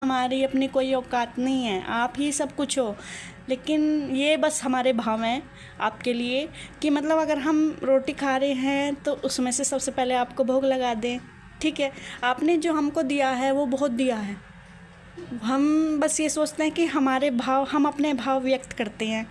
हमारी अपनी कोई औकात नहीं है, आप ही सब कुछ हो। लेकिन ये बस हमारे भाव हैं आपके लिए कि मतलब अगर हम रोटी खा रहे हैं तो उसमें से सबसे पहले आपको भोग लगा दें, ठीक है। आपने जो हमको दिया है वो बहुत दिया है। हम बस ये सोचते हैं कि हमारे भाव, हम अपने भाव व्यक्त करते हैं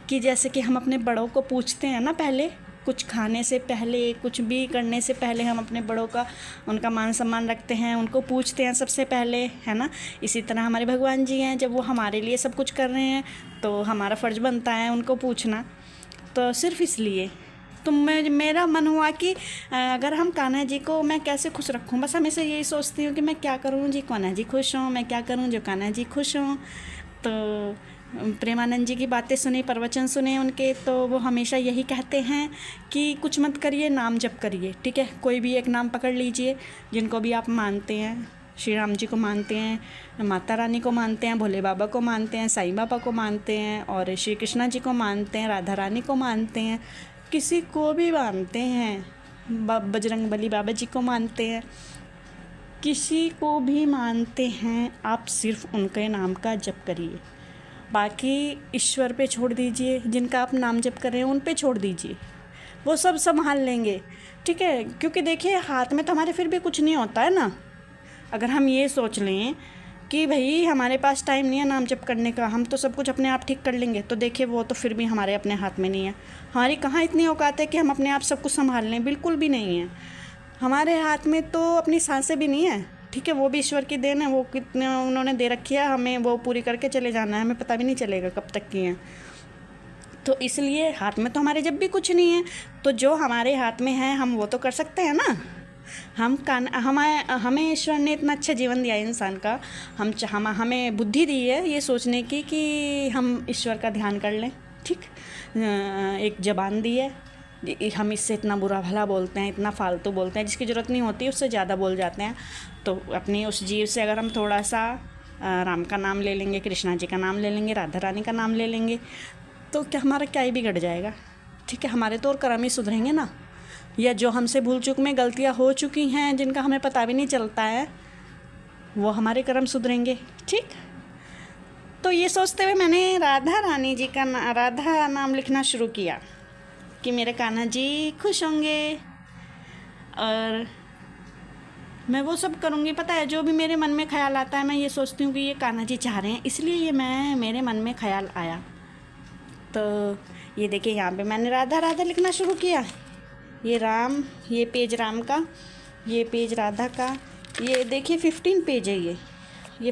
कि जैसे कि हम अपने बड़ों को पूछते हैं ना, पहले कुछ खाने से पहले, कुछ भी करने से पहले हम अपने बड़ों का, उनका मान सम्मान रखते हैं, उनको पूछते हैं सबसे पहले, है ना। इसी तरह हमारे भगवान जी हैं, जब वो हमारे लिए सब कुछ कर रहे हैं तो हमारा फ़र्ज़ बनता है उनको पूछना। तो सिर्फ़ इसलिए तो मेरा मन हुआ कि अगर हम कान्हा जी को मैं कैसे खुश रखूं, बस हमेशा यही सोचती हूँ कि मैं क्या करूँ जी कान्हा जी खुश हों, मैं क्या करूँ जो कान्हा जी खुश हों। तो प्रेमानंद जी की बातें सुनी, प्रवचन सुने उनके, तो वो हमेशा यही कहते हैं कि कुछ मत करिए, नाम जप करिए, ठीक है। कोई भी एक नाम पकड़ लीजिए जिनको भी आप मानते हैं, श्री राम जी को मानते हैं, माता रानी को मानते हैं, भोले बाबा को मानते हैं, साईं बाबा को मानते हैं, और श्री कृष्णा जी को मानते हैं, राधा रानी को मानते हैं, किसी को भी मानते हैं, बजरंगबली बाबा जी को मानते हैं, किसी को भी मानते हैं, आप सिर्फ उनके नाम का जप करिए। बाकी ईश्वर पे छोड़ दीजिए, जिनका आप नाम जप कर रहे हैं उन पे छोड़ दीजिए, वो सब संभाल लेंगे, ठीक है। क्योंकि देखिए हाथ में तो हमारे फिर भी कुछ नहीं होता है ना। अगर हम ये सोच लें कि भाई हमारे पास टाइम नहीं है नाम जप करने का, हम तो सब कुछ अपने आप ठीक कर लेंगे, तो देखिए वो तो फिर भी हमारे अपने हाथ में नहीं है। हमारी कहाँ इतनी औकात है कि हम अपने आप सब कुछ संभाल लें, बिल्कुल भी नहीं है। हमारे हाथ में तो अपनी सांसें भी नहीं है, ठीक है। वो भी ईश्वर की देन है, वो कितने उन्होंने दे रखी है, हमें वो पूरी करके चले जाना है, हमें पता भी नहीं चलेगा कब तक की है। तो इसलिए हाथ में तो हमारे जब भी कुछ नहीं है, तो जो हमारे हाथ में है हम वो तो कर सकते हैं ना। हमें ईश्वर ने इतना अच्छा जीवन दिया है इंसान का, हमें बुद्धि दी है ये सोचने की कि हम ईश्वर का ध्यान कर लें, ठीक। एक ज़बान दी है, हम इससे इतना बुरा भला बोलते हैं, इतना फालतू बोलते हैं, जिसकी ज़रूरत नहीं होती उससे ज़्यादा बोल जाते हैं। तो अपनी उस जीव से अगर हम थोड़ा सा राम का नाम ले लेंगे, कृष्णा जी का नाम ले लेंगे, राधा रानी का नाम ले लेंगे, तो क्या हमारा क्या ही बिगड़ जाएगा, ठीक है। हमारे तो और कर्म ही सुधरेंगे ना। या जो हमसे भूल चूक में गलतियाँ हो चुकी हैं जिनका हमें पता भी नहीं चलता है, वो हमारे कर्म सुधरेंगे, ठीक। तो ये सोचते हुए मैंने राधा रानी जी का राधा नाम लिखना शुरू किया कि मेरे कान्हा जी खुश होंगे, और मैं वो सब करूँगी। पता है जो भी मेरे मन में ख्याल आता है, मैं ये सोचती हूँ कि ये कान्हा जी चाह रहे हैं, इसलिए ये मेरे मन में ख्याल आया। तो ये देखिए यहाँ पे मैंने राधा राधा लिखना शुरू किया। ये राम, ये पेज राम का, ये पेज राधा का, ये देखिए 15 पेज है ये